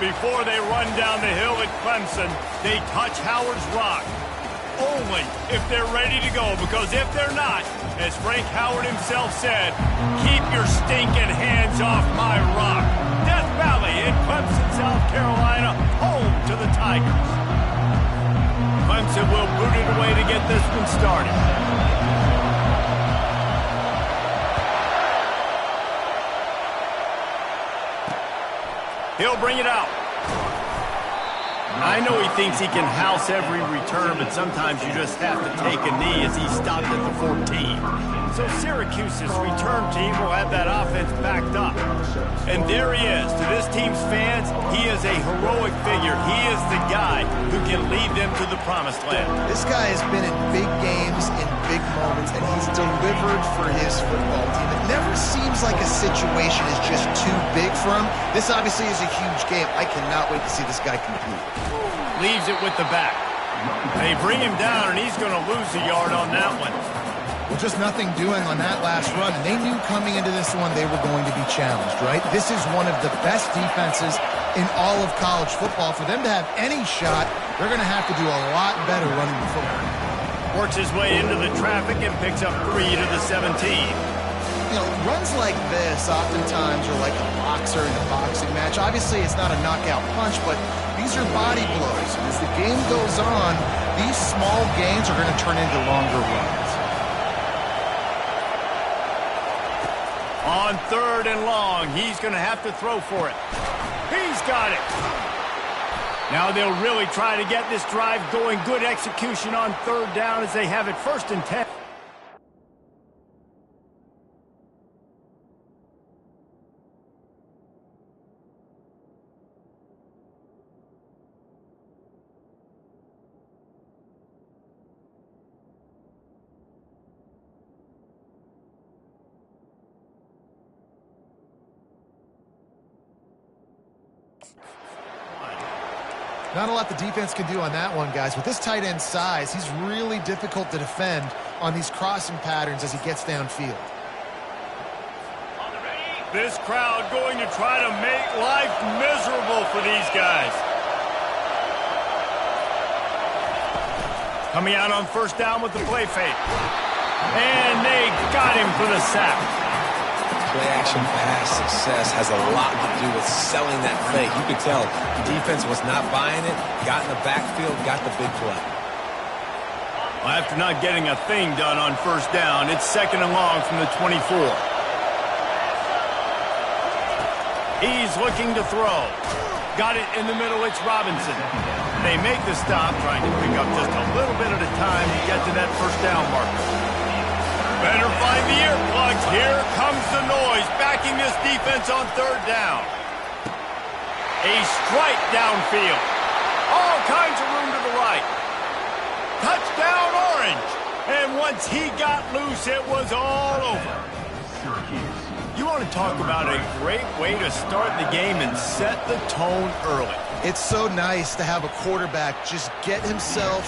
Before they run down the hill at Clemson, they touch Howard's rock. Only if they're ready to go, because if they're not, as Frank Howard himself said, keep your stinking hands off my rock. Death Valley in Clemson, South Carolina, home to the Tigers. Clemson will boot it away to get this one started. He'll bring it out. I know he thinks he can house every return, but sometimes you just have to take a knee as he stopped at the 14. So Syracuse's return team will have that offense backed up. And there he is. To this team's fans, he is a heroic figure. He is the guy who can lead them to the promised land. This guy has been in big games, in big moments, and he's delivered for his football team. It never seems like a situation is just too big for him. This obviously is a huge game. I cannot wait to see this guy compete. Leaves it with the back. They bring him down, and he's going to lose a yard on that one. Well, just nothing doing on that last run. And they knew coming into this one they were going to be challenged, right? This is one of the best defenses in all of college football. For them to have any shot, they're going to have to do a lot better running the football. Works his way into the traffic and picks up 3 to the 17. You know, runs like this oftentimes are like a boxer in a boxing match. Obviously, it's not a knockout punch, but these are body blows. And as the game goes on, these small gains are going to turn into longer runs. On 3rd and long, he's going to have to throw for it. He's got it. Now they'll really try to get this drive going. Good execution on 3rd down as they have it 1st and 10. Not a lot the defense can do on that one, guys. With this tight end size, he's really difficult to defend on these crossing patterns as he gets downfield. This crowd going to try to make life miserable for these guys. Coming out on 1st down with the play fake. And they got him for the sack. Play-action pass success has a lot to do with selling that fake. You could tell the defense was not buying it, got in the backfield, got the big play. Well, after not getting a thing done on 1st down, it's 2nd and long from the 24. He's looking to throw. Got it in the middle, it's Robinson. They make the stop, trying to pick up just a little bit at a time to get to that 1st down marker. Better find the earplugs. Here comes the noise, backing this defense on 3rd down. A strike downfield. All kinds of room to the right. Touchdown, Orange. And once he got loose, it was all over. You want to talk about a great way to start the game and set the tone early. It's so nice to have a quarterback just get himself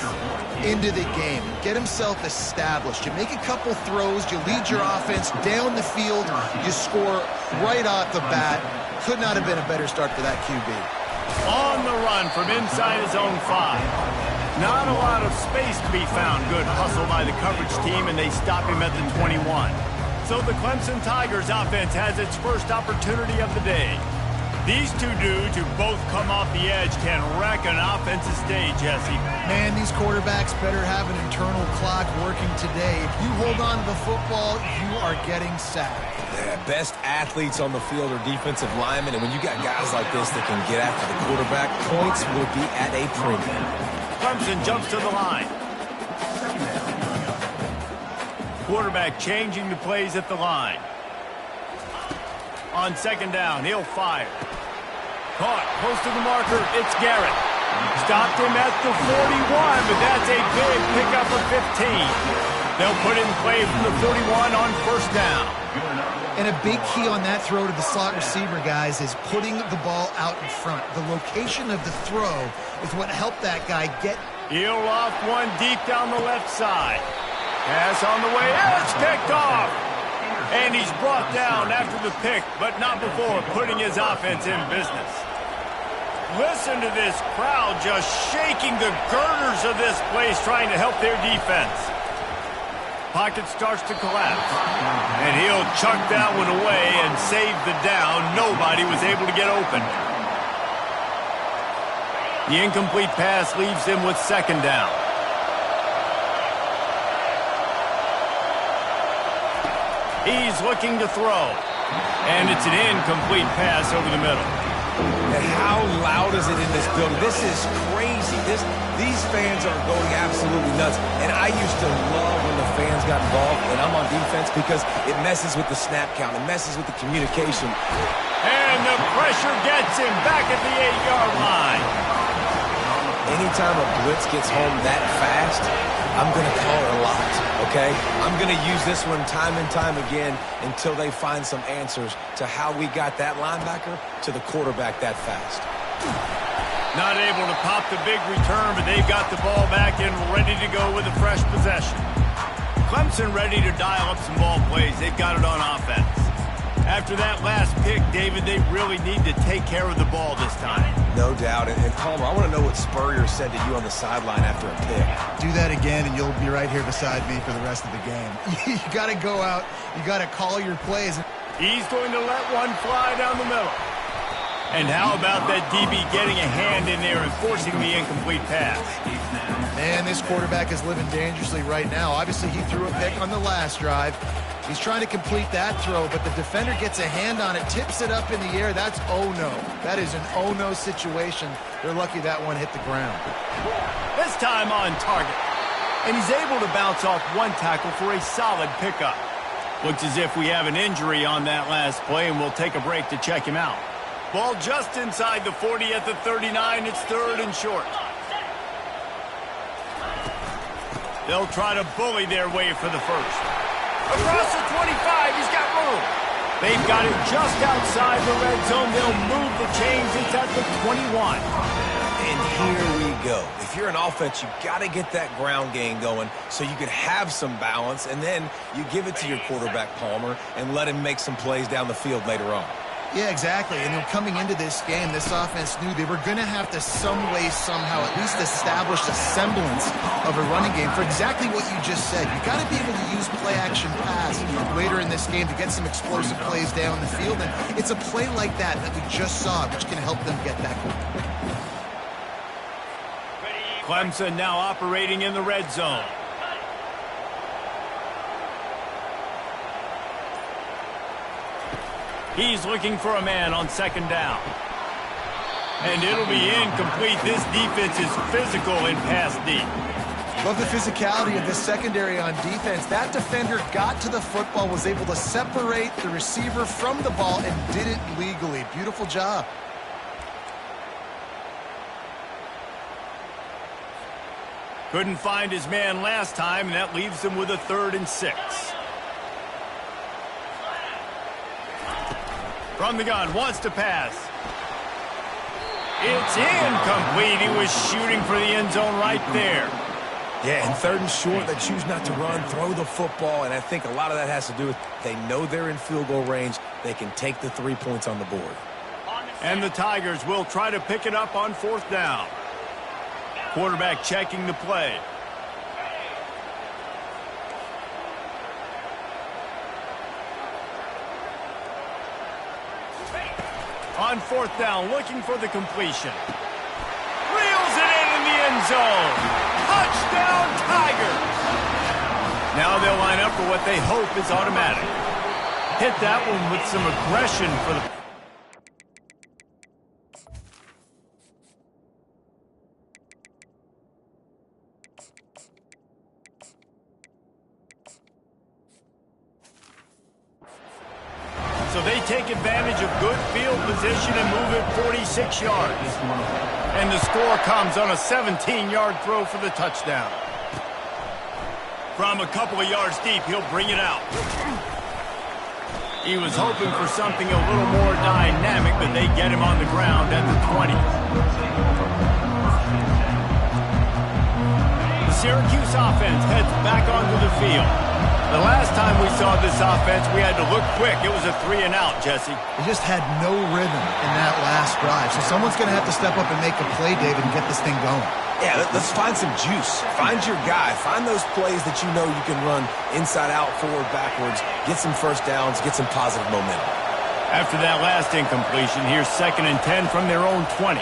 into the game, get himself established. You make a couple throws, you lead your offense down the field, you score right off the bat. Could not have been a better start for that QB. On the run from inside his own 5. Not a lot of space to be found. Good hustle by the coverage team, and they stop him at the 21. So the Clemson Tigers offense has its first opportunity of the day. These two dudes who both come off the edge can wreck an offensive stage, Jesse. Man, these quarterbacks better have an internal clock working today. If you hold on to the football, you are getting sacked. Yeah, best athletes on the field are defensive linemen, and when you got guys like this that can get after the quarterback, points will be at a premium. Clemson jumps to the line. Quarterback changing the plays at the line. On 2nd down, he'll fire. Caught, close to the marker, it's Garrett. Stopped him at the 41, but that's a big pickup of 15. They'll put in play from the 41 on 1st down. And a big key on that throw to the slot receiver, guys, is putting the ball out in front. The location of the throw is what helped that guy get. He'll loft one deep down the left side. Pass on the way, it's picked off. And he's brought down after the pick, but not before putting his offense in business. Listen to this crowd just shaking the girders of this place trying to help their defense. Pocket starts to collapse. And he'll chuck that one away and save the down. Nobody was able to get open. The incomplete pass leaves him with second down. He's looking to throw. And it's an incomplete pass over the middle. And how loud is it in this building? This is crazy. These fans are going absolutely nuts. And I used to love when the fans got involved, and I'm on defense because it messes with the snap count. It messes with the communication. And the pressure gets him back at the 8-yard line. Anytime a blitz gets home that fast, I'm going to call it a lot, okay? I'm going to use this one time and time again until they find some answers to how we got that linebacker to the quarterback that fast. Not able to pop the big return, but they've got the ball back and ready to go with a fresh possession. Clemson ready to dial up some ball plays. They've got it on offense. After that last pick, David, they really need to take care of the ball this time. No doubt. And Palmer, I want to know what Spurrier said to you on the sideline after a pick. Do that again, and you'll be right here beside me for the rest of the game. You got to go out. You got to call your plays. He's going to let one fly down the middle. And how about that DB getting a hand in there and forcing the incomplete pass? Man, this quarterback is living dangerously right now. Obviously, he threw a pick on the last drive. He's trying to complete that throw, but the defender gets a hand on it, tips it up in the air. That's oh-no. That is an oh-no situation. They're lucky that one hit the ground. This time on target. And he's able to bounce off one tackle for a solid pickup. Looks as if we have an injury on that last play, and we'll take a break to check him out. Ball just inside the 40 at the 39. It's third and short. They'll try to bully their way for the first. Across the 25, he's got room. They've got it just outside the red zone. They'll move the chains. It's at the 21. And here we go. If you're an offense, you got to get that ground game going so you can have some balance, and then you give it to your quarterback, Palmer, and let him make some plays down the field later on. Yeah, exactly. And then coming into this game, this offense knew they were going to have to some way, somehow, at least establish a semblance of a running game for exactly what you just said. You got to be able to use play-action pass later in this game to get some explosive plays down the field. And it's a play like that that we just saw, which can help them get that goal. Clemson now operating in the red zone. He's looking for a man on second down. And it'll be incomplete. This defense is physical in pass deep. Love the physicality of this secondary on defense. That defender got to the football, was able to separate the receiver from the ball, and did it legally. Beautiful job. Couldn't find his man last time, and that leaves him with a 3rd and 6. From the gun, wants to pass. It's incomplete. He was shooting for the end zone right there. Yeah, and 3rd and short, they choose not to run, throw the football, and I think a lot of that has to do with they know they're in field goal range. They can take the 3 points on the board. And the Tigers will try to pick it up on 4th down. Quarterback checking the play. On 4th down, looking for the completion. Reels it in the end zone. Touchdown, Tigers! Now they'll line up for what they hope is automatic. Hit that one with some aggression for the... So they take advantage of good field position and move it 46 yards. And the score comes on a 17-yard throw for the touchdown. From a couple of yards deep, he'll bring it out. He was hoping for something a little more dynamic, but they get him on the ground at the 20. The Syracuse offense heads back onto the field. The last time we saw this offense, we had to look quick. It was a 3-and-out, Jesse. They just had no rhythm in that last drive. So someone's going to have to step up and make a play, David, and get this thing going. Yeah, let's find some juice. Find your guy. Find those plays that you know you can run inside out, forward, backwards. Get some first downs. Get some positive momentum. After that last incompletion, here's 2nd and 10 from their own 20.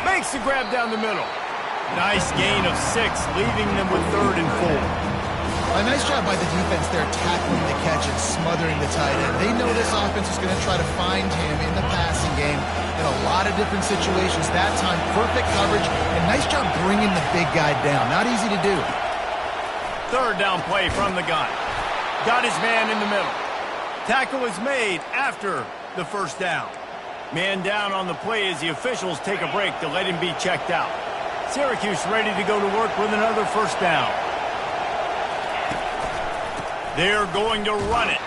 Makes the grab down the middle. Nice gain of 6, leaving them with 3rd and 4. A nice job by the defense there tackling the catch and smothering the tight end. They know this offense is going to try to find him in the passing game in a lot of different situations. That time, perfect coverage, and nice job bringing the big guy down. Not easy to do. 3rd down play from the gun. Got his man in the middle. Tackle is made after the 1st down. Man down on the play as the officials take a break to let him be checked out. Syracuse ready to go to work with another 1st down. They're going to run it.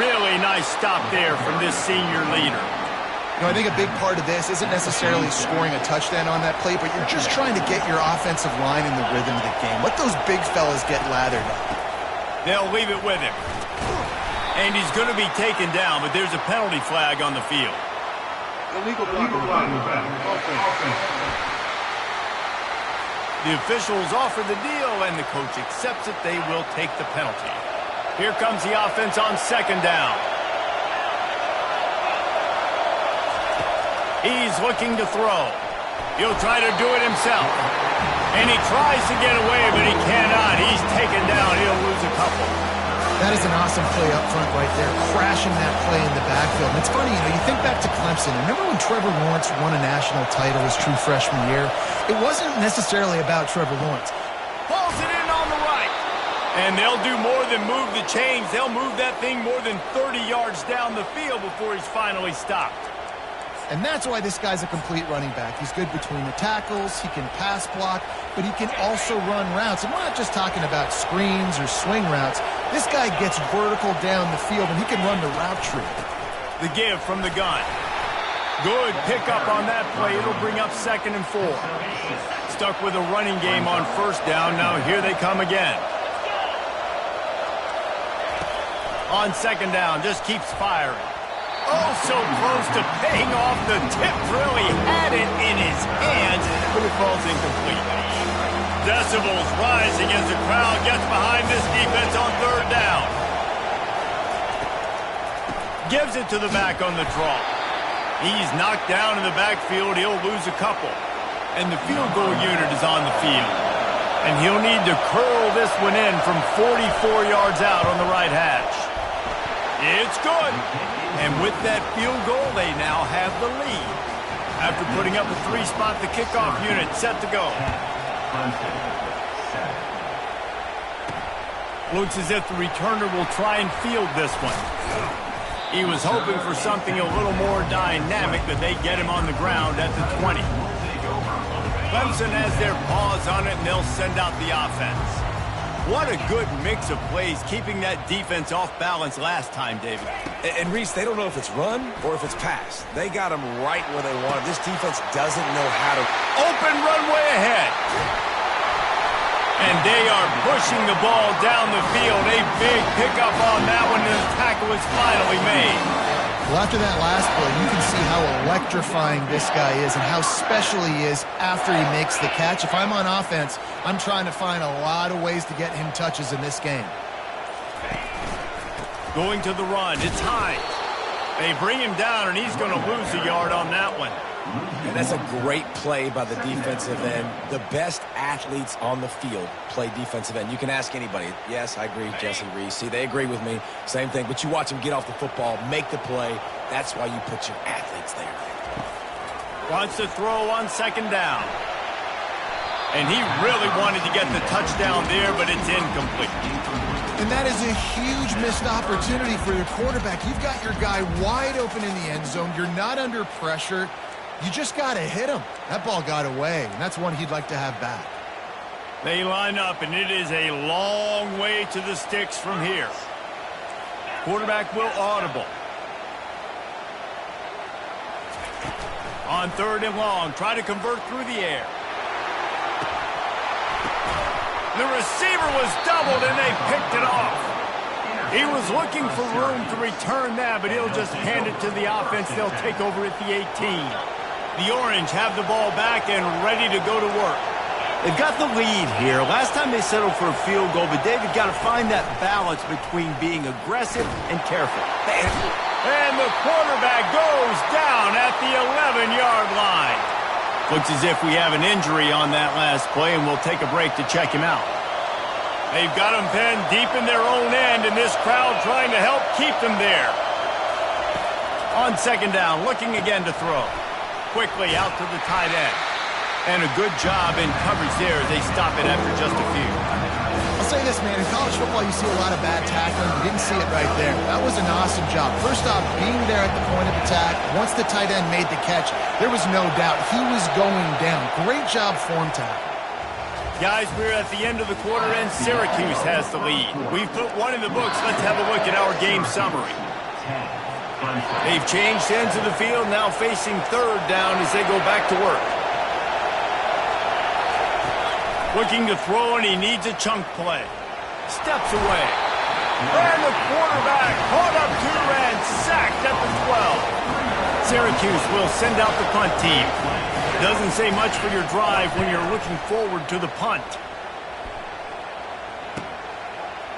Really nice stop there from this senior leader. You know, I think a big part of this isn't necessarily scoring a touchdown on that play, but you're just trying to get your offensive line in the rhythm of the game. Let those big fellas get lathered up. They'll leave it with him. And he's going to be taken down, but there's a penalty flag on the field. Illegal flag. The officials offer the deal, and the coach accepts it. They will take the penalty. Here comes the offense on 2nd down. He's looking to throw. He'll try to do it himself. And he tries to get away, but he cannot. He's taken down. He'll lose a couple. That is an awesome play up front right there, crashing that play in the backfield. And it's funny, you know, you think back to Clemson. Remember when Trevor Lawrence won a national title his true freshman year? It wasn't necessarily about Trevor Lawrence. Pulls it in on the right. And they'll do more than move the chains. They'll move that thing more than 30 yards down the field before he's finally stopped. And that's why this guy's a complete running back. He's good between the tackles, he can pass block, but he can also run routes. And we're not just talking about screens or swing routes. This guy gets vertical down the field, and he can run the route tree. The give from the gun. Good pickup on that play. It'll bring up 2nd and 4. Stuck with a running game on 1st down. Now here they come again. On 2nd down, just keeps firing. Oh, so close to paying off the tip drill. He had it in his hands, but it falls incomplete. Decibels rising as the crowd gets behind this defense on 3rd down. Gives it to the back on the draw. He's knocked down in the backfield. He'll lose a couple. And the field goal unit is on the field. And he'll need to curl this one in from 44 yards out on the right hash. It's good. And with that field goal, they now have the lead. After putting up a 3-spot, the kickoff unit set to go. Looks as if the returner will try and field this one. He was hoping for something a little more dynamic, but they get him on the ground at the 20. Clemson has their paws on it, and they'll send out the offense. What a good mix of plays, keeping that defense off balance last time, David. And Reese, they don't know if it's run or if it's pass. They got them right where they want it. This defense doesn't know how to... Open runway ahead. And they are pushing the ball down the field. A big pickup on that one, and the tackle is finally made. Well, after that last play, you can see how electrifying this guy is and how special he is after he makes the catch. If I'm on offense, I'm trying to find a lot of ways to get him touches in this game. Going to the run. It's Hines. They bring him down, and he's going to lose a yard on that one. And that's a great play by the defensive end. The best athletes on the field play defensive end. You can ask anybody. Yes, I agree, Jesse, Reese. See, they agree with me. Same thing. But you watch them get off the football, make the play. That's why you put your athletes there. Wants to throw on 2nd down. And he really wanted to get the touchdown there, but it's incomplete. And that is a huge missed opportunity for your quarterback. You've got your guy wide open in the end zone. You're not under pressure. You just got to hit him. That ball got away, and that's one he'd like to have back. They line up, and it is a long way to the sticks from here. Quarterback will audible. On 3rd and long, try to convert through the air. The receiver was doubled, and they picked it off. He was looking for room to return that, but he'll just hand it to the offense. They'll take over at the 18. The Orange have the ball back and ready to go to work. They've got the lead here. Last time they settled for a field goal, but David got to find that balance between being aggressive and careful. And the quarterback goes down at the 11-yard line. Looks as if we have an injury on that last play, and we'll take a break to check him out. They've got him pinned deep in their own end, and this crowd trying to help keep them there. On second down, looking again to throw. Quickly out to the tight end. And a good job in coverage there as they stop it after just a few. I'll say this, man. In college football, you see a lot of bad tackling. You didn't see it right there. That was an awesome job. First off, being there at the point of attack. Once the tight end made the catch, there was no doubt he was going down. Great job form tackle. Guys, we're at the end of the quarter, and Syracuse has the lead. We've put one in the books. Let's have a look at our game summary. They've changed ends of the field, now facing third down as they go back to work. Looking to throw, and he needs a chunk play. Steps away. And the quarterback caught up to and sacked at the 12. Syracuse will send out the punt team. Doesn't say much for your drive when you're looking forward to the punt.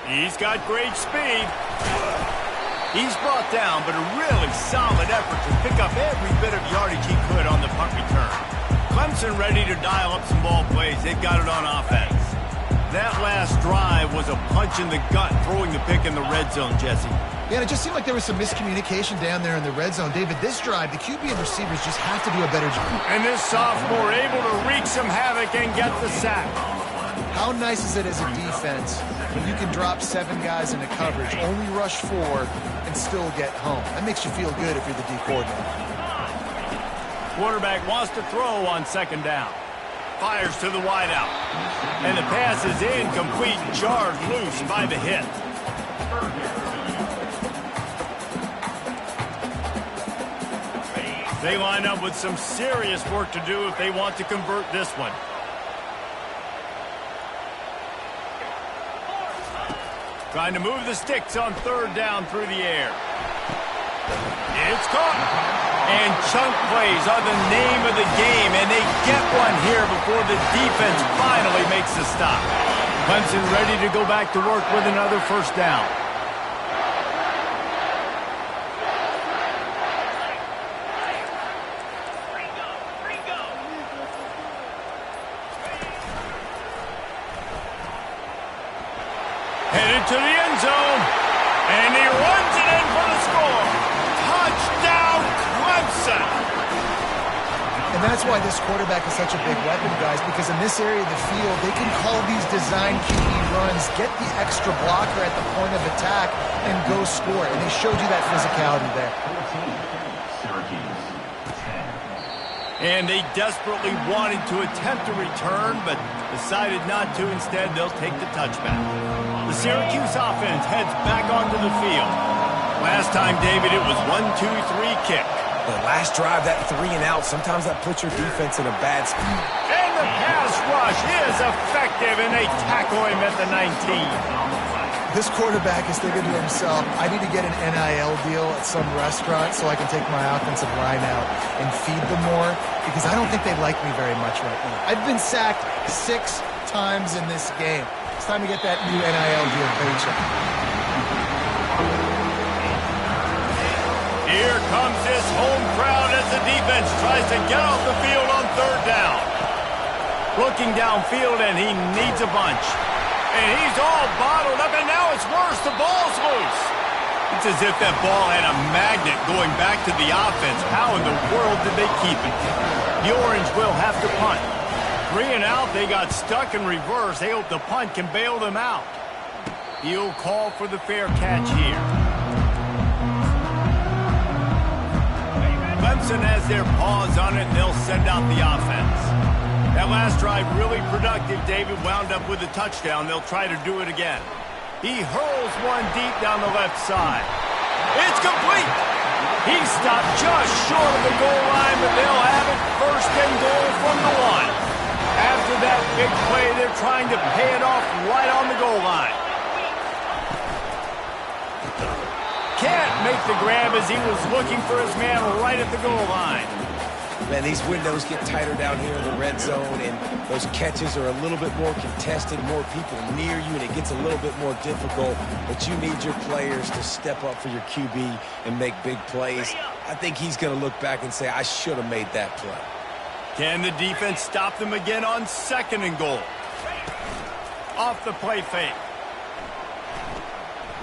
He's got great speed. He's brought down, but a really solid effort to pick up every bit of yardage he could on the punt return. Clemson ready to dial up some ball plays. They've got it on offense. That last drive was a punch in the gut, throwing the pick in the red zone, Jesse. Yeah, and it just seemed like there was some miscommunication down there in the red zone. David, this drive, the QB and receivers just have to do a better job. And this sophomore able to wreak some havoc and get the sack. How nice is it as a defense when you can drop 7 guys into coverage, only rush 4, and still get home? That makes you feel good if you're the D coordinator. Quarterback wants to throw on second down. Fires to the wideout. And the pass is incomplete, jarred loose by the hit. They line up with some serious work to do if they want to convert this one. Trying to move the sticks on third down through the air. It's caught. And chunk plays are the name of the game, and they get one here before the defense finally makes the stop. Clemson ready to go back to work with another first down. Headed to the end zone, and he runs it in for the score. Touchdown, Clemson! And that's why this quarterback is such a big weapon, guys, because in this area of the field, they can call these design QB runs, get the extra blocker at the point of attack, and go score. And they showed you that physicality there. And they desperately wanted to attempt a return, but decided not to. Instead, they'll take the touchback. The Syracuse offense heads back onto the field. Last time, David, it was 1-2-3 kick. The last drive, that 3 and out, sometimes that puts your defense in a bad spot. And the pass rush is effective, and they tackle him at the 19. This quarterback is thinking to himself, I need to get an NIL deal at some restaurant so I can take my offensive line out and feed them more, because I don't think they like me very much right now. I've been sacked 6 times in this game. It's time to get that new NIL deal paycheck. Here comes this home crowd as the defense tries to get off the field on third down. Looking downfield, and he needs a bunch. And he's all bottled up, and now it's worse. The ball's loose. It's as if that ball had a magnet going back to the offense. How in the world did they keep it? The Orange will have to punt. 3 and out, they got stuck in reverse. They hope the punt can bail them out. He'll call for the fair catch here. Clemson has their paws on it, and they'll send out the offense. That last drive really productive. David wound up with a touchdown. They'll try to do it again. He hurls one deep down the left side. It's complete. He stopped just short of the goal line, but they'll have it first and goal from the 1. After that big play, they're trying to pay it off make the grab as he was looking for his man right at the goal line. Man, these windows get tighter down here in the red zone, and those catches are a little bit more contested, more people near you, and it gets a little bit more difficult. But you need your players to step up for your QB and make big plays. I think he's going to look back and say, I should have made that play. Can the defense stop them again on 2nd and goal? Off the play fake.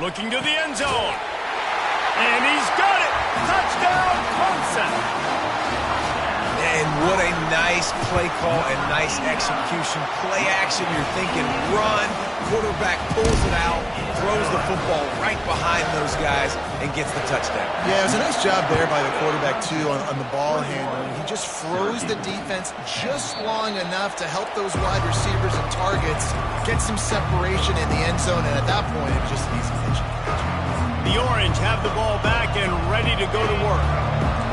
Looking to the end zone. And he's got it! Touchdown, Clemson! And what a nice play call and nice execution. Play action, you're thinking run. Quarterback pulls it out, throws the football right behind those guys, and gets the touchdown. Yeah, it was a nice job there by the quarterback, too, on the ball handling. He just froze the defense just long enough to help those wide receivers and targets get some separation in the end zone, and at that point, it was just an easy catch. The Orange have the ball back and ready to go to work.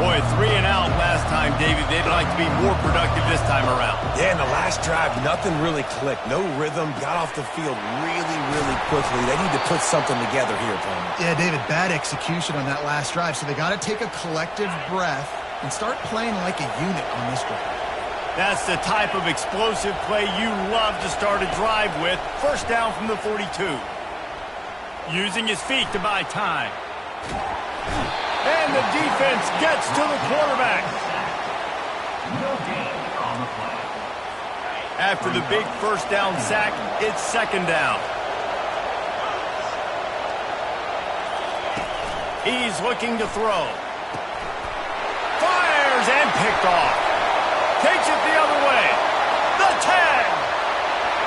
Boy, 3 and out last time, David. They'd like to be more productive this time around. Yeah, in the last drive, nothing really clicked. No rhythm. Got off the field really, really quickly. They need to put something together here, Tony. Yeah, David, bad execution on that last drive. So they got to take a collective breath and start playing like a unit on this drive. That's the type of explosive play you love to start a drive with. First down from the 42. Using his feet to buy time. And the defense gets to the quarterback. After the big first down sack, it's 2nd down. He's looking to throw. Fires and picked off. Takes it the other way. The tag.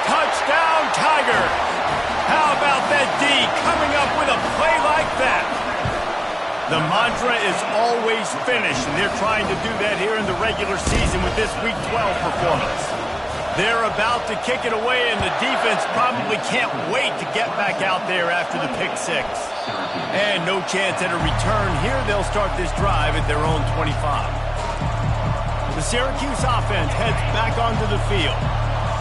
Touchdown, Tiger. How about that D coming up with a play like that? The mantra is always finish, and they're trying to do that here in the regular season with this Week 12 performance. They're about to kick it away, and the defense probably can't wait to get back out there after the pick 6. And no chance at a return here. They'll start this drive at their own 25. The Syracuse offense heads back onto the field.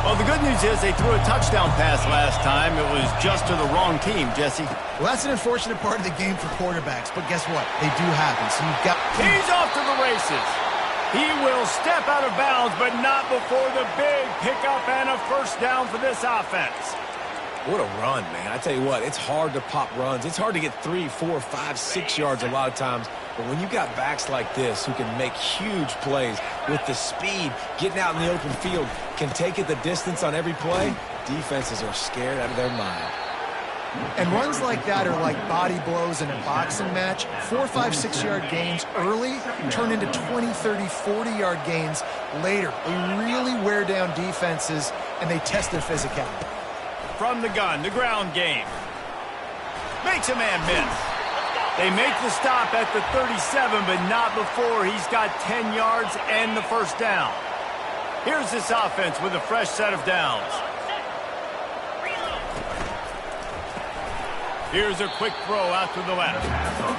Well, the good news is they threw a touchdown pass last time. It was just to the wrong team, Jesse. Well, that's an unfortunate part of the game for quarterbacks, but guess what? They do happen, so you've got... He's off to the races. He will step out of bounds, but not before the big pickup and a first down for this offense. What a run, man. I tell you what, it's hard to pop runs. It's hard to get 3, 4, 5, 6 yards a lot of times. But when you got backs like this who can make huge plays with the speed, getting out in the open field, can take it the distance on every play, defenses are scared out of their mind. And runs like that are like body blows in a boxing match. 4, 5, 6-yard gains early turn into 20, 30, 40-yard gains later. They really wear down defenses, and they test their physicality. From the gun, the ground game. Makes a man miss. They make the stop at the 37, but not before he's got 10 yards and the first down. Here's this offense with a fresh set of downs. Here's a quick throw out to the left.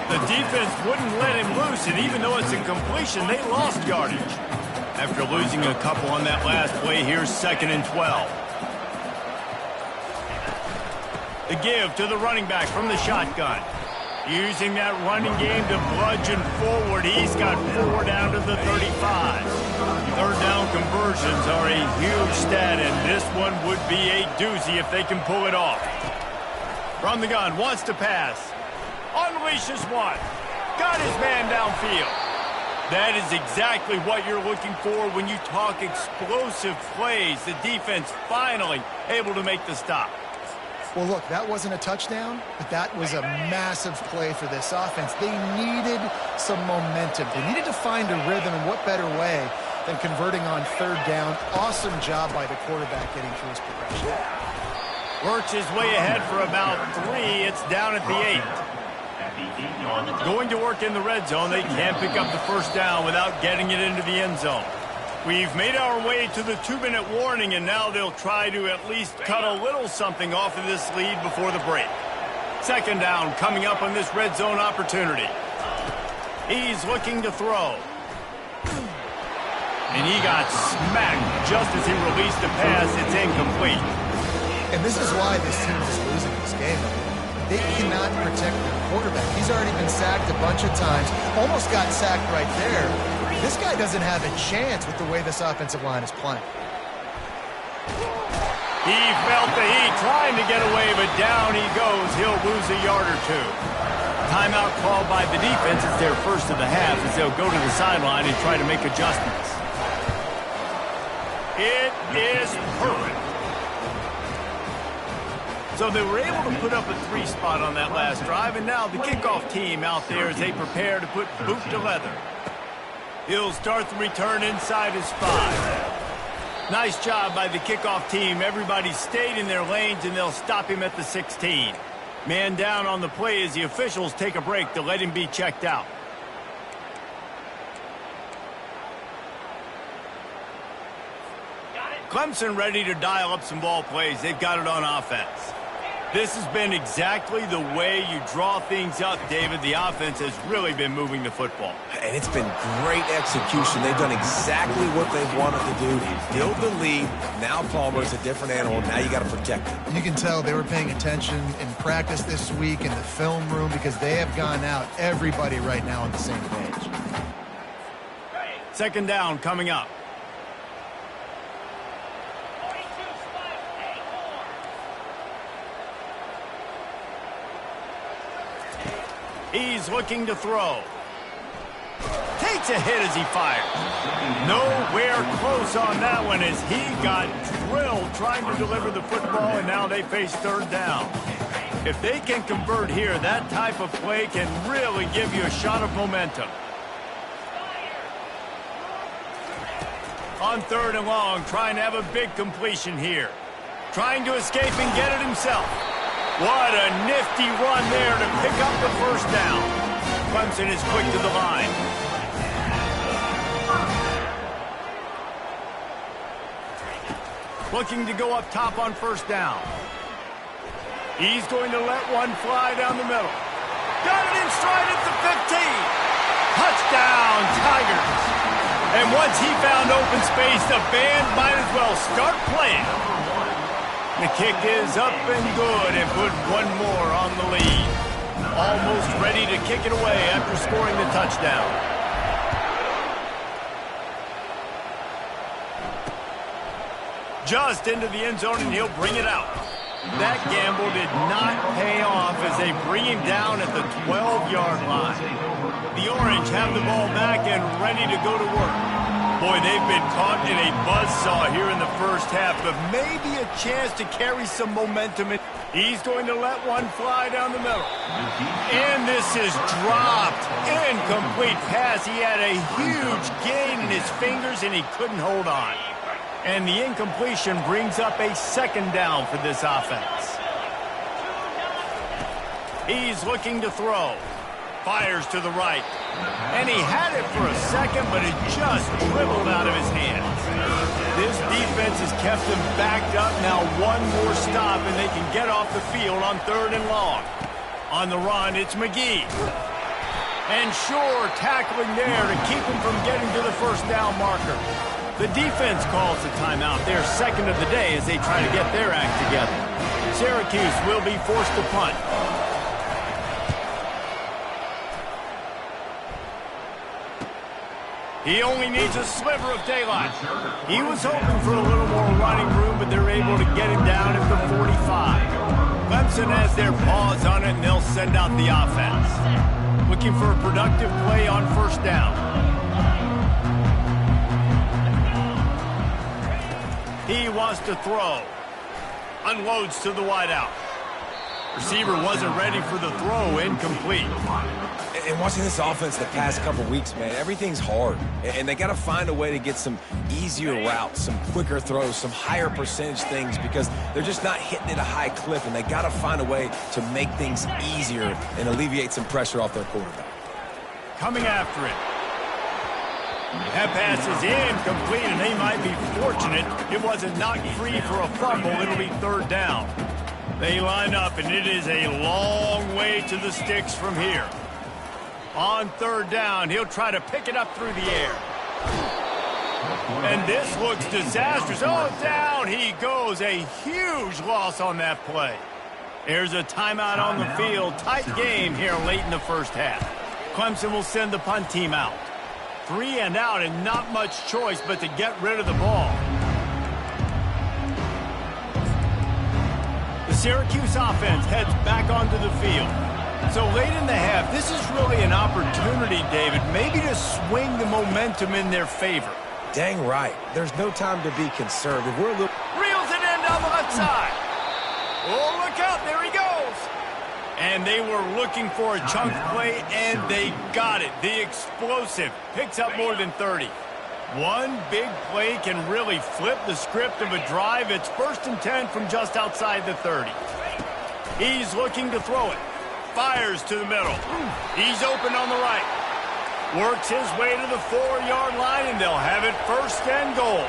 The defense wouldn't let him loose, and even though it's incompletion, they lost yardage. After losing a couple on that last play, here's 2nd and 12. The give to the running back from the shotgun. Using that running game to bludgeon forward. He's got 4 down to the 35. Third down conversions are a huge stat, and this one would be a doozy if they can pull it off. From the gun, wants to pass. Unleashes one. Got his man downfield. That is exactly what you're looking for when you talk explosive plays. The defense finally able to make the stop. Well, look, that wasn't a touchdown, but that was a massive play for this offense. They needed some momentum. They needed to find a rhythm, and what better way than converting on 3rd down. Awesome job by the quarterback getting through his progression. Works his way ahead for about 3. It's down at the 8. Going to work in the red zone. They can't pick up the first down without getting it into the end zone. We've made our way to the 2-minute warning, and now they'll try to at least cut a little something off of this lead before the break. 2nd down coming up on this red zone opportunity. He's looking to throw. And he got smacked just as he released the pass. It's incomplete. And this is why this team is losing this game. they cannot protect their quarterback. He's already been sacked a bunch of times, almost got sacked right there. This guy doesn't have a chance with the way this offensive line is playing. He felt the heat, trying to get away, but down he goes. He'll lose a yard or two. Timeout called by the defense. It's their first of the half as they'll go to the sideline and try to make adjustments. It is perfect. So they were able to put up a 3 spot on that last drive, and now the kickoff team out there as they prepare to put boot to leather. He'll start the return inside his 5. Nice job by the kickoff team. Everybody stayed in their lanes, and they'll stop him at the 16. Man down on the play as the officials take a break to let him be checked out. Clemson ready to dial up some ball plays. They've got it on offense. This has been exactly the way you draw things up, David. The offense has really been moving the football. And it's been great execution. They've done exactly what they've wanted to do. Build the lead. Now Palmer's a different animal. Now you got to protect him. You can tell they were paying attention in practice this week in the film room because they have gone out, everybody right now on the same page. Second down coming up. He's looking to throw. Takes a hit as he fires. Nowhere close on that one as he got drilled trying to deliver the football, and now they face third down. If they can convert here, that type of play can really give you a shot of momentum. On third and long, trying to have a big completion here. Trying to escape and get it himself. What a nifty run there to pick up the first down. Clemson is quick to the line. Looking to go up top on first down. He's going to let one fly down the middle. Got it in stride at the 15. Touchdown, Tigers. And once he found open space, the band might as well start playing. The kick is up and good and put one more on the lead. Almost ready to kick it away after scoring the touchdown. Just into the end zone, and he'll bring it out. That gamble did not pay off as they bring him down at the 12-yard line. The Orange have the ball back and ready to go to work. Boy, they've been caught in a buzzsaw here in the first half, but maybe a chance to carry some momentum. He's going to let one fly down the middle. And this is dropped. Incomplete pass. He had a huge gain in his fingers, and he couldn't hold on. And the incompletion brings up a second down for this offense. He's looking to throw. Fires to the right. And he had it for a second, but it just dribbled out of his hands. This defense has kept them backed up. Now one more stop, and they can get off the field on third and long. On the run, it's McGee. And Shore tackling there to keep him from getting to the first down marker. The defense calls the timeout. Their second of the day as they try to get their act together. Syracuse will be forced to punt. He only needs a sliver of daylight. He was hoping for a little more running room, but they're able to get him down at the 45. Clemson has their paws on it, and they'll send out the offense. Looking for a productive play on first down. He wants to throw. Unloads to the wideout. Receiver wasn't ready for the throw. Incomplete. And watching this offense the past couple weeks, man, everything's hard. And they got to find a way to get some easier routes, some quicker throws, some higher percentage things because they're just not hitting at a high clip, and they got to find a way to make things easier and alleviate some pressure off their quarterback. Coming after it. That pass is incomplete, and they might be fortunate it wasn't knocked free for a fumble. It'll be third down. They line up, and it is a long way to the sticks from here. On third down, he'll try to pick it up through the air. And this looks disastrous. Oh, down he goes. A huge loss on that play. There's a timeout on the field. Tight game here late in the first half. Clemson will send the punt team out. 3 and out and not much choice but to get rid of the ball. The Syracuse offense heads back onto the field. So late in the half, this is really an opportunity, David, maybe to swing the momentum in their favor. Dang right. There's no time to be conservative. We're a little... Reels it in down the left side. Oh, look out. There he goes. And they were looking for a chunk play, and they got it. The explosive picks up more than 30. One big play can really flip the script of a drive. It's 1st and 10 from just outside the 30. He's looking to throw it. Fires to the middle. He's open on the right. Works his way to the 4-yard line, and they'll have it 1st and goal.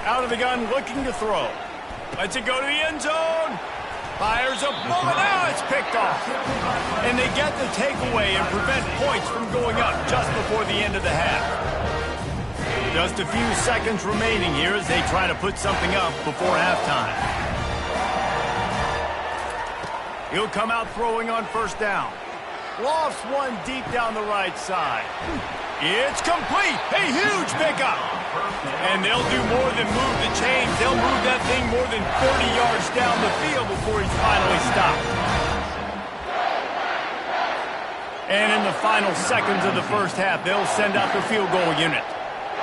Out of the gun, looking to throw. Lets it go to the end zone. Fires a bullet. Now it's picked off. And they get the takeaway and prevent points from going up just before the end of the half. Just a few seconds remaining here as they try to put something up before halftime. He'll come out throwing on 1st down. Lofts one deep down the right side. It's complete. A huge pickup. And they'll do more than move the chains. They'll move that thing more than 30 yards down the field before he's finally stopped. And in the final seconds of the first half, they'll send out the field goal unit.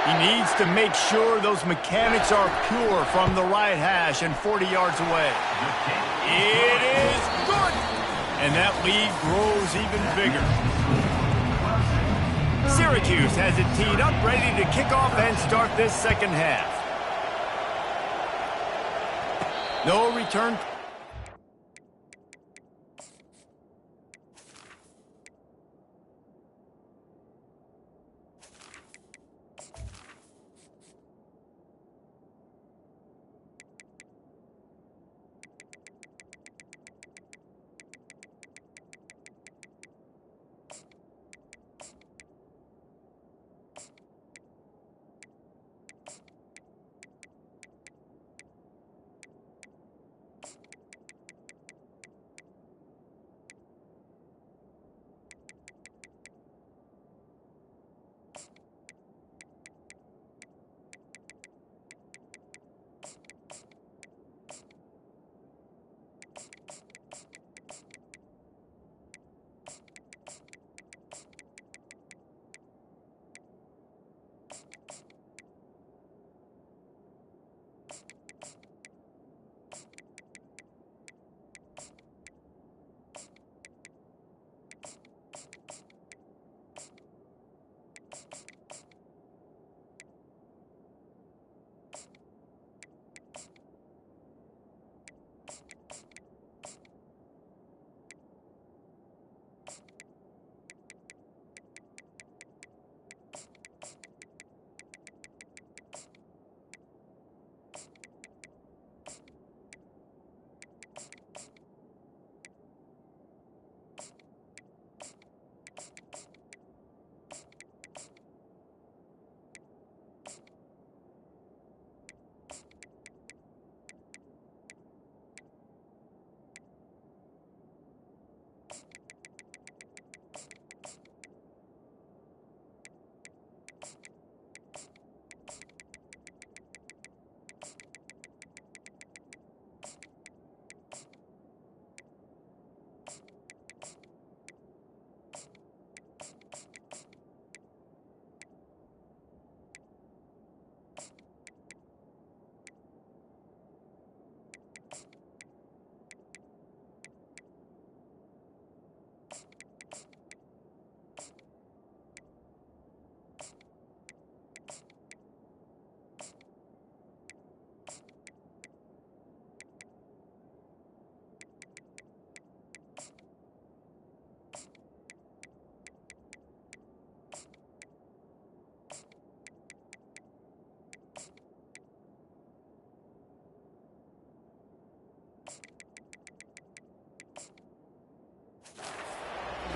He needs to make sure those mechanics are pure from the right hash and 40 yards away. It is good. And that lead grows even bigger. Syracuse has it teed up, ready to kick off and start this second half. No return.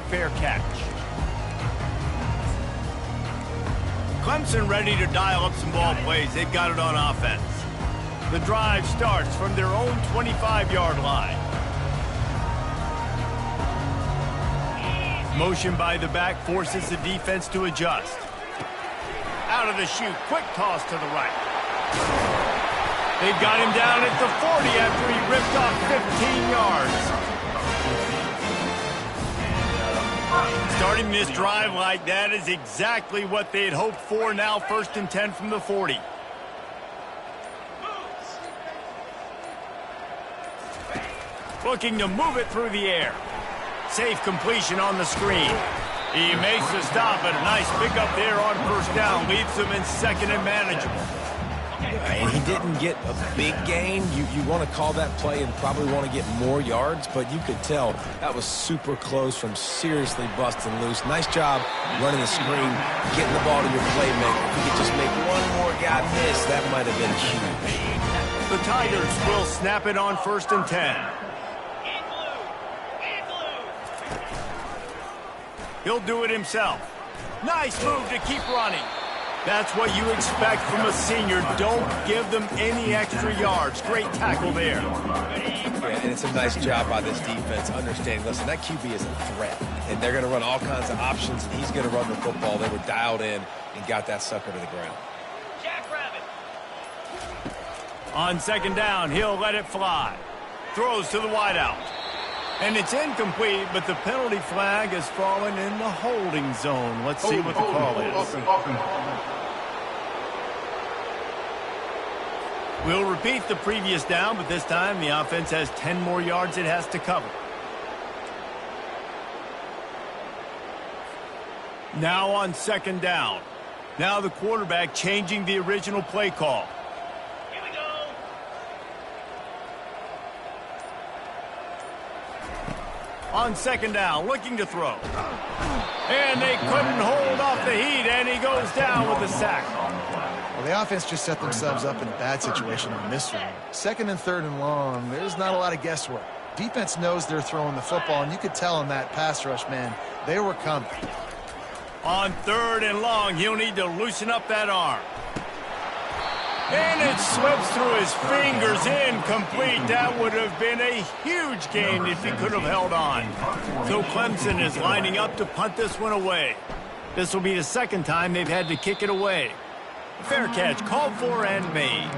Fair catch. Clemson ready to dial up some ball plays. They've got it on offense. The drive starts from their own 25-yard line. Motion by the back forces the defense to adjust. Out of the chute, quick toss to the right. They've got him down at the 40 after he ripped off 15 yards. Starting this drive like that is exactly what they had hoped for. Now 1st and 10 from the 40. Looking to move it through the air. Safe completion on the screen. He makes the stop, but a nice pickup there on 1st down. Leaves them in 2nd and manageable. And he didn't get a big gain. You want to call that play and probably want to get more yards, but you could tell that was super close from seriously busting loose. Nice job running the screen, getting the ball to your playmaker. If you could just make one more guy miss, that might have been huge. The Tigers will snap it on 1st and 10. He'll do it himself. Nice move to keep running. That's what you expect from a senior. Don't give them any extra yards. Great tackle there. Yeah, and it's a nice job by this defense understanding, listen, that QB is a threat, and they're going to run all kinds of options, and he's going to run the football. They were dialed in and got that sucker to the ground. On 2nd down, he'll let it fly. Throws to the wideout. And it's incomplete, but the penalty flag has fallen in the holding zone. Let's see what the call is. We'll repeat the previous down, but this time the offense has 10 more yards it has to cover. Now on 2nd down. Now the quarterback changing the original play call. On 2nd down, looking to throw. And they couldn't hold off the heat, and he goes down with a sack. Well, the offense just set themselves up in a bad situation on this one. 2nd and 3rd and long, there's not a lot of guesswork. Defense knows they're throwing the football, and you could tell in that pass rush, man, they were coming. On 3rd and long, he'll need to loosen up that arm. And it slips through his fingers, incomplete. That would have been a huge gain if he could have held on. So Clemson is lining up to punt this one away. This will be the 2nd time they've had to kick it away. Fair catch called for and made.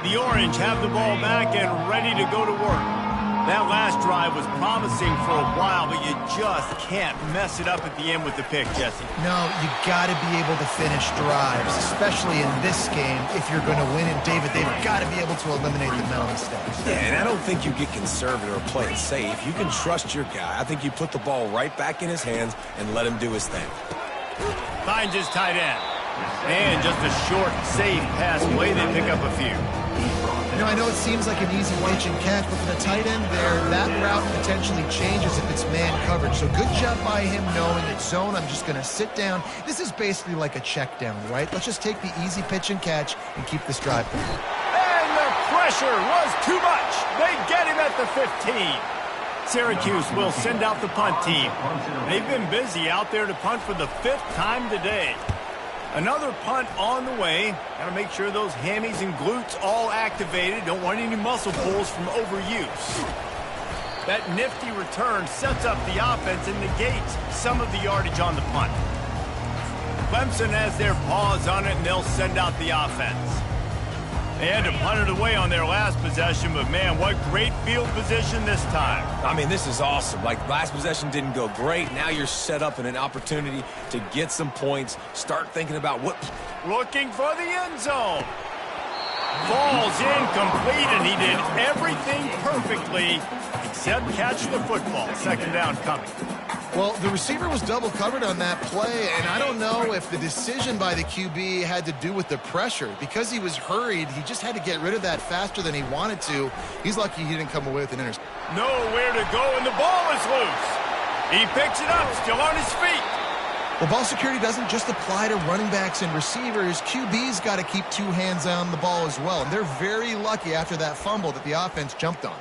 The Orange have the ball back and ready to go to work. That last drive was promising for a while, but you just can't mess it up at the end with the pick, Jesse. No, you got to be able to finish drives, especially in this game. If you're going to win it, David, they've got to be able to eliminate the mental mistakes. Yeah, and I don't think you get conservative or play it safe. You can trust your guy. I think you put the ball right back in his hands and let him do his thing. Finds his tight end. And just a short, safe pass play. They pick up a few. You know, I know it seems like an easy pitch and catch, but for the tight end there, that route potentially changes if it's man coverage. So good job by him knowing it's zone. I'm just going to sit down. This is basically like a check down, right? Let's just take the easy pitch and catch and keep this drive going. And the pressure was too much. They get him at the 15. Syracuse will send out the punt team. They've been busy out there to punt for the 5th time today. Another punt on the way. Got to make sure those hammies and glutes all activated. Don't want any muscle pulls from overuse. That nifty return sets up the offense and negates some of the yardage on the punt. Clemson has their paws on it, and they'll send out the offense. They had to punt it away on their last possession, but man, what great field position this time. I mean, this is awesome. Like, last possession didn't go great. Now you're set up in an opportunity to get some points. Start thinking about what... Looking for the end zone. Falls incomplete, and he did everything perfectly except catch the football. 2nd down coming. Well, the receiver was double covered on that play, and I don't know if the decision by the QB had to do with the pressure. Because he was hurried, he just had to get rid of that faster than he wanted to. He's lucky he didn't come away with an interception. Nowhere to go, and the ball is loose. He picks it up, still on his feet. Well, ball security doesn't just apply to running backs and receivers. QB's got to keep 2 hands on the ball as well. And they're very lucky after that fumble that the offense jumped on.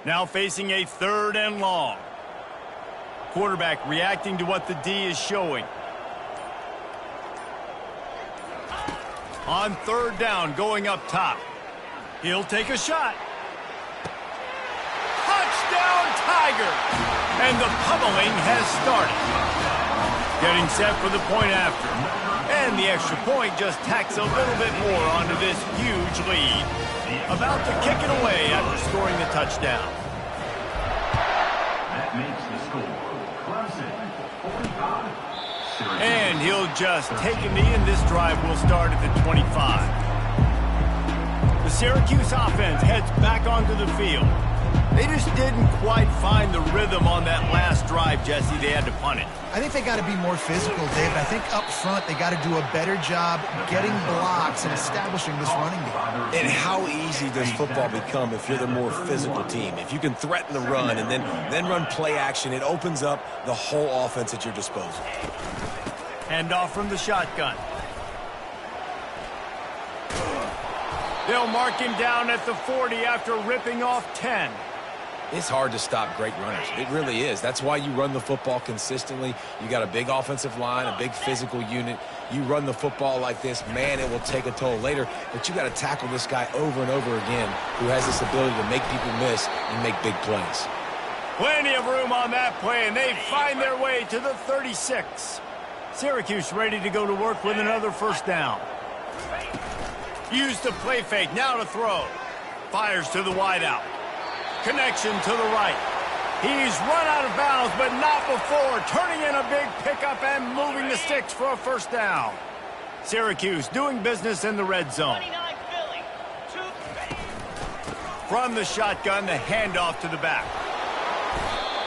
Now facing a 3rd and long. Quarterback reacting to what the D is showing. On 3rd down, going up top. He'll take a shot. Touchdown, Tigers! And the pummeling has started. Getting set for the point after. And the extra point just tacks a little bit more onto this huge lead. About to kick it away after scoring the touchdown. That makes the score. Clemson, 45. And he'll just take a knee, and this drive will start at the 25. The Syracuse offense heads back onto the field. They just didn't quite find the rhythm on that last drive, Jesse. They had to punt it. I think they got to be more physical, David. I think up front they got to do a better job getting blocks and establishing this running game. And how easy does football become if you're the more physical team? If you can threaten the run and then run play action, it opens up the whole offense at your disposal. Handoff from the shotgun. They'll mark him down at the 40 after ripping off 10. It's hard to stop great runners. It really is. That's why you run the football consistently. You got a big offensive line, a big physical unit. You run the football like this, man, it will take a toll later. But you got to tackle this guy over and over again who has this ability to make people miss and make big plays. Plenty of room on that play, and they find their way to the 36. Syracuse ready to go to work with another 1st down. Use the play fake, now to throw. Fires to the wideout. Connection to the right. He's run out of bounds, but not before turning in a big pickup and moving the sticks for a 1st down. Syracuse doing business in the red zone. From the shotgun, the handoff to the back.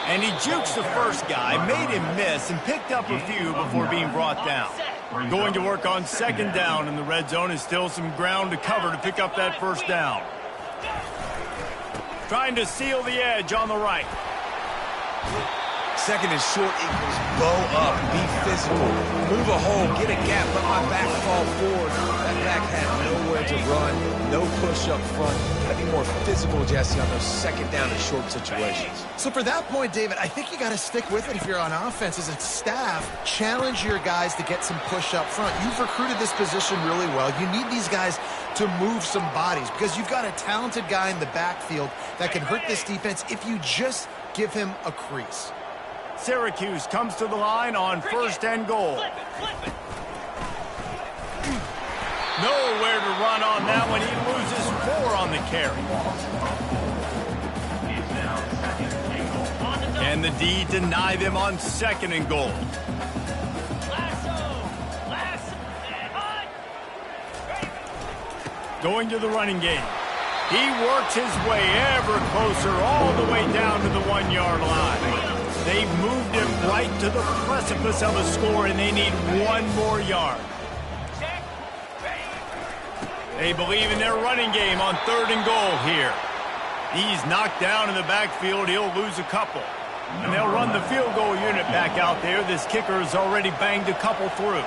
And he jukes the first guy, made him miss, and picked up a few before being brought down. Going to work on 2nd down in the red zone is still some ground to cover to pick up that 1st down. Trying to seal the edge on the right. 2nd and short equals bow up, be physical, move a hole, get a gap, let my back fall forward. That back had nowhere to run, no push up front. Got to be more physical, Jesse, on those 2nd down and short situations. So for that point, David, I think you got to stick with it if you're on offense. As a staff, challenge your guys to get some push up front. You've recruited this position really well. You need these guys to move some bodies because you've got a talented guy in the backfield that can hurt this defense if you just give him a crease. Syracuse comes to the line on 1st and goal. Nowhere to run on that one. He loses 4 on the carry. And the D deny them on 2nd and goal. Going to the running game. He works his way ever closer all the way down to the 1-yard line. They've moved him right to the precipice of a score, and they need 1 more yard. They believe in their running game on 3rd and goal here. He's knocked down in the backfield. He'll lose a couple. And they'll run the field goal unit back out there. This kicker has already banged a couple through.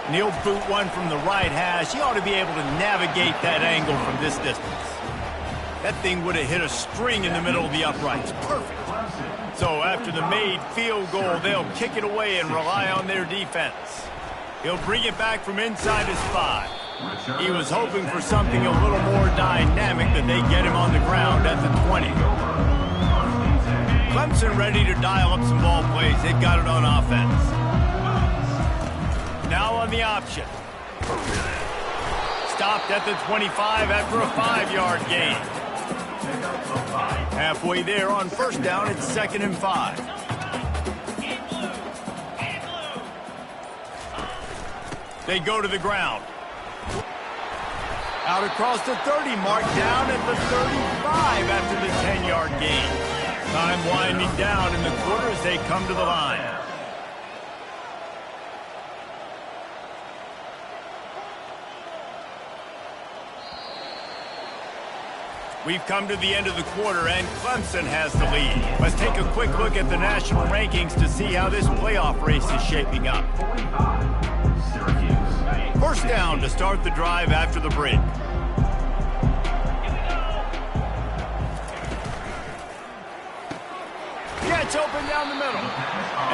And he'll boot one from the right hash. He ought to be able to navigate that angle from this distance. That thing would have hit a string in the middle of the uprights. Perfect. So after the made field goal, they'll kick it away and rely on their defense. He'll bring it back from inside his 5. He was hoping for something a little more dynamic, but they get him on the ground at the 20. Clemson ready to dial up some ball plays. They've got it on offense. Now on the option. Stopped at the 25 after a 5-yard gain. Halfway there on 1st down, it's 2nd and 5. They go to the ground. Out across the 30, marked down at the 35 after the 10-yard gain. Time winding down in the quarter as they come to the line. We've come to the end of the quarter, and Clemson has the lead. Let's take a quick look at the national rankings to see how this playoff race is shaping up. 1st down to start the drive after the break.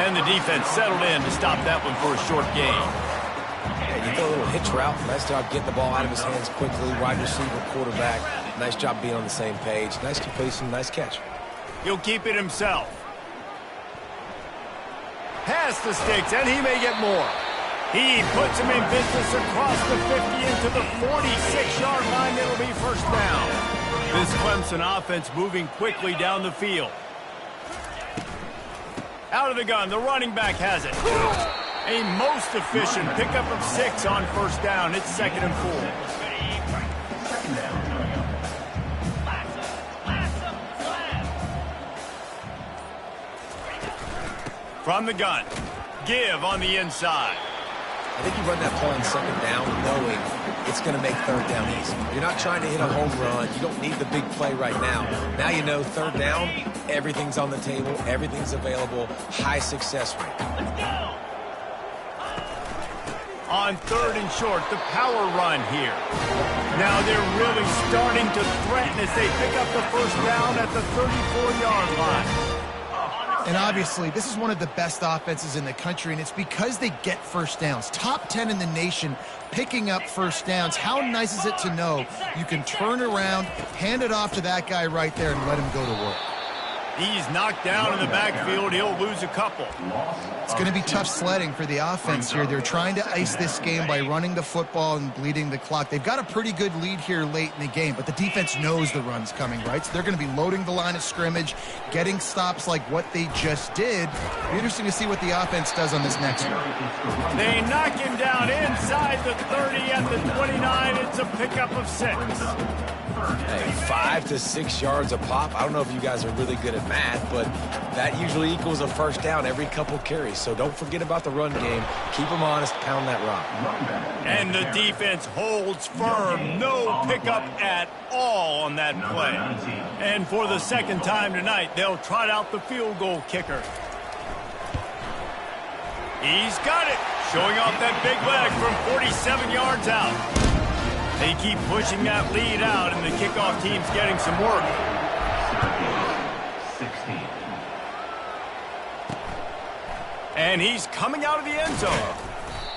And the defense settled in to stop that one for a short gain. Yeah, you throw a little hitch route. Nice job getting the ball out of his hands quickly. Wide receiver, quarterback. Nice job being on the same page. Nice completion, nice catch. He'll keep it himself. Past the sticks, and he may get more. He puts him in business across the 50 into the 46-yard line. It'll be first down. This Clemson offense moving quickly down the field. Out of the gun, the running back has it. A most efficient pickup of 6 on first down. It's 2nd and 4. From the gun, give on the inside. I think you run that play on 2nd down knowing it's going to make 3rd down easy. You're not trying to hit a home run. You don't need the big play right now. Now you know 3rd down, everything's on the table, everything's available, high success rate. Let's go. On 3rd and short, the power run here. Now they're really starting to threaten as they pick up the first down at the 34-yard line. And obviously, this is one of the best offenses in the country, and it's because they get first downs. Top 10 in the nation picking up first downs. How nice is it to know you can turn around, hand it off to that guy right there, and let him go to work? He's knocked down in the backfield. He'll lose a couple. It's going to be tough sledding for the offense here. They're trying to ice this game by running the football and bleeding the clock. They've got a pretty good lead here late in the game, but the defense knows the run's coming, right? So they're going to be loading the line of scrimmage, getting stops like what they just did. It'll be interesting to see what the offense does on this next one. They knock him down inside the 30 at the 29. It's a pickup of 6. Hey, 5 to 6 yards a pop. I don't know if you guys are really good at math, but that usually equals a first down every couple carries. So don't forget about the run game. Keep them honest, pound that rock. And the defense holds firm. No pickup at all on that play. And for the 2nd time tonight, they'll trot out the field goal kicker. He's got it. Showing off that big leg from 47 yards out. They keep pushing that lead out, and the kickoff team's getting some work. 16. And he's coming out of the end zone.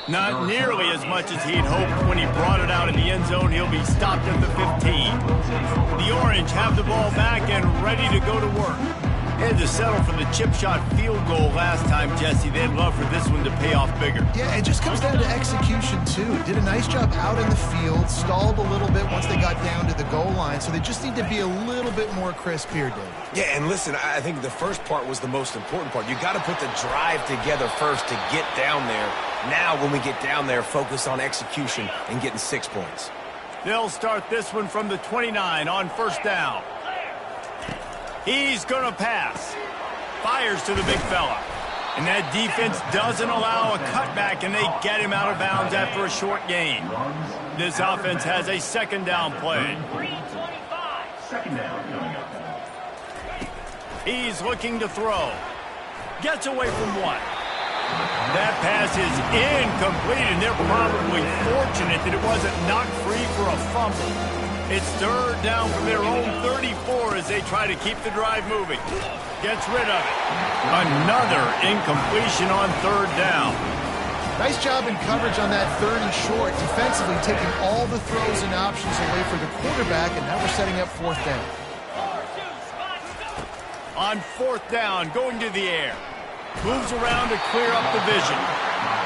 Not nearly as much as he'd hoped when he brought it out in the end zone. He'll be stopped at the 15. The Orange have the ball back and ready to go to work. Had to settle for the chip shot field goal last time, Jesse. They'd love for this one to pay off bigger. Yeah, it just comes down to execution, too. Did a nice job out in the field, stalled a little bit once they got down to the goal line, so they just need to be a little bit more crisp here, Dave. Yeah, and listen, I think the first part was the most important part. You got to put the drive together first to get down there. Now, when we get down there, focus on execution and getting 6 points. They'll start this one from the 29 on first down. He's going to pass. Fires to the big fella. And that defense doesn't allow a cutback, and they get him out of bounds after a short gain. This offense has a 2nd down play. 2nd down coming up. He's looking to throw. Gets away from 1. That pass is incomplete, and they're probably fortunate that it wasn't knocked free for a fumble. It's 3rd down from their own 34 as they try to keep the drive moving. Gets rid of it. Another incompletion on 3rd down. Nice job in coverage on that 3rd and short, defensively taking all the throws and options away for the quarterback, and now we're setting up 4th down. On 4th down, going to the air. Moves around to clear up the vision.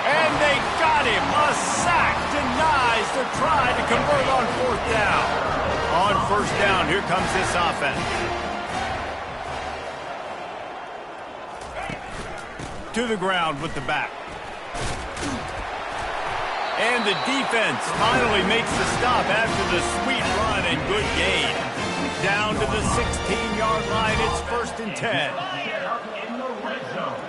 And they got him. A sack denies the try to convert on 4th down. On 1st down, here comes this offense. To the ground with the back. And the defense finally makes the stop after the sweet run and good gain. Down to the 16-yard line, it's 1st and 10. In the red zone.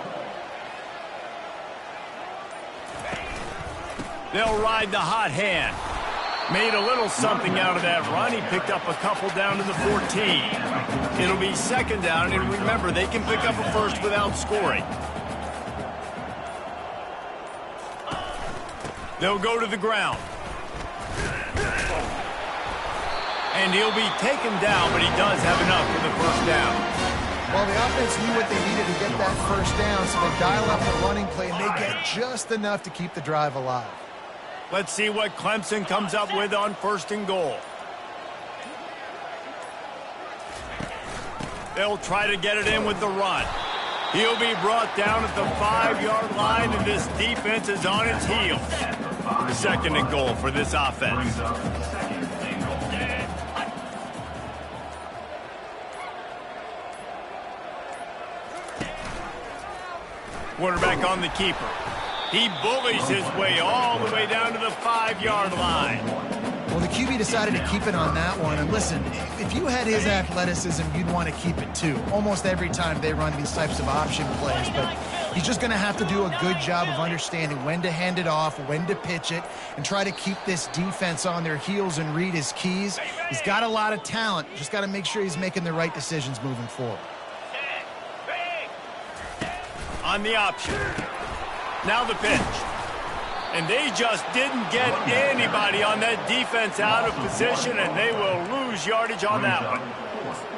They'll ride the hot hand. Made a little something out of that run. He picked up a couple down to the 14. It'll be 2nd down, and remember, they can pick up a first without scoring. They'll go to the ground. And he'll be taken down, but he does have enough for the 1st down. Well, the offense knew what they needed to get that first down, so they dial up the running play, and they get just enough to keep the drive alive. Let's see what Clemson comes up with on 1st and goal. They'll try to get it in with the run. He'll be brought down at the 5-yard line, and this defense is on its heels. 2nd and goal for this offense. Quarterback on the keeper. He bullies his way all the way down to the 5-yard line. Well, the QB decided to keep it on that one. And listen, if you had his athleticism, you'd want to keep it too. Almost every time they run these types of option plays. But he's just going to have to do a good job of understanding when to hand it off, when to pitch it, and try to keep this defense on their heels and read his keys. He's got a lot of talent. Just got to make sure he's making the right decisions moving forward. On the option. Now the pitch. And they just didn't get anybody on that defense out of position, and they will lose yardage on that one.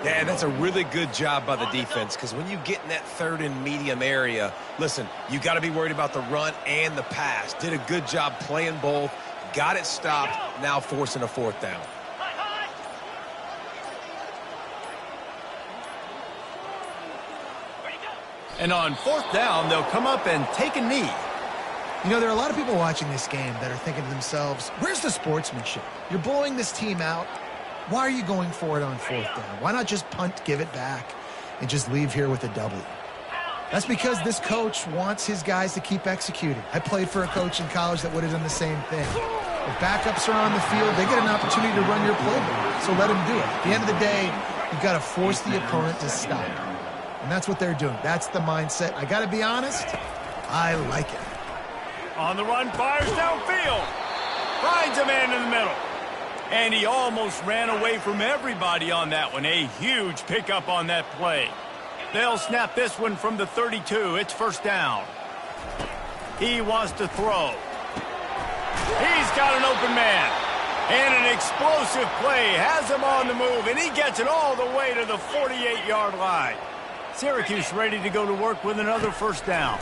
Yeah, that's a really good job by the defense, because when you get in that 3rd and medium area, listen, you got to be worried about the run and the pass. Did a good job playing both, got it stopped, now forcing a 4th down. And on 4th down, they'll come up and take a knee. You know, there are a lot of people watching this game that are thinking to themselves, where's the sportsmanship? You're blowing this team out. Why are you going for it on 4th down? Why not just punt, give it back, and just leave here with a W? That's because this coach wants his guys to keep executing. I played for a coach in college that would have done the same thing. If backups are on the field, they get an opportunity to run your playbook, so let them do it. At the end of the day, you've got to force the opponent to stop. And that's what they're doing. That's the mindset. I got to be honest, I like it. On the run, fires downfield. Finds a man in the middle. And he almost ran away from everybody on that one. A huge pickup on that play. They'll snap this one from the 32. It's 1st down. He wants to throw. He's got an open man. And an explosive play has him on the move, and he gets it all the way to the 48-yard line. Syracuse ready to go to work with another 1st down.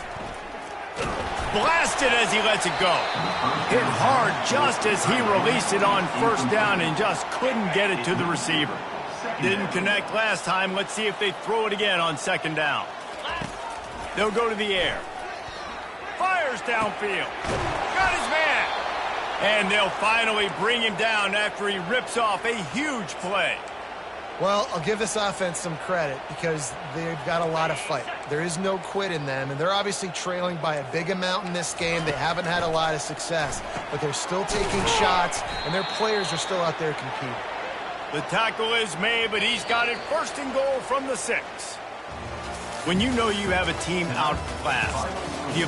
Blasted as he lets it go. Hit hard just as he released it on 1st down and just couldn't get it to the receiver. Didn't connect last time. Let's see if they throw it again on 2nd down. They'll go to the air. Fires downfield. Got his man. And they'll finally bring him down after he rips off a huge play. Well, I'll give this offense some credit because they've got a lot of fight. There is no quit in them, and they're obviously trailing by a big amount in this game. They haven't had a lot of success, but they're still taking shots, and their players are still out there competing. The tackle is made, but he's got it 1st and goal from the 6. When you know you have a team outclassed, you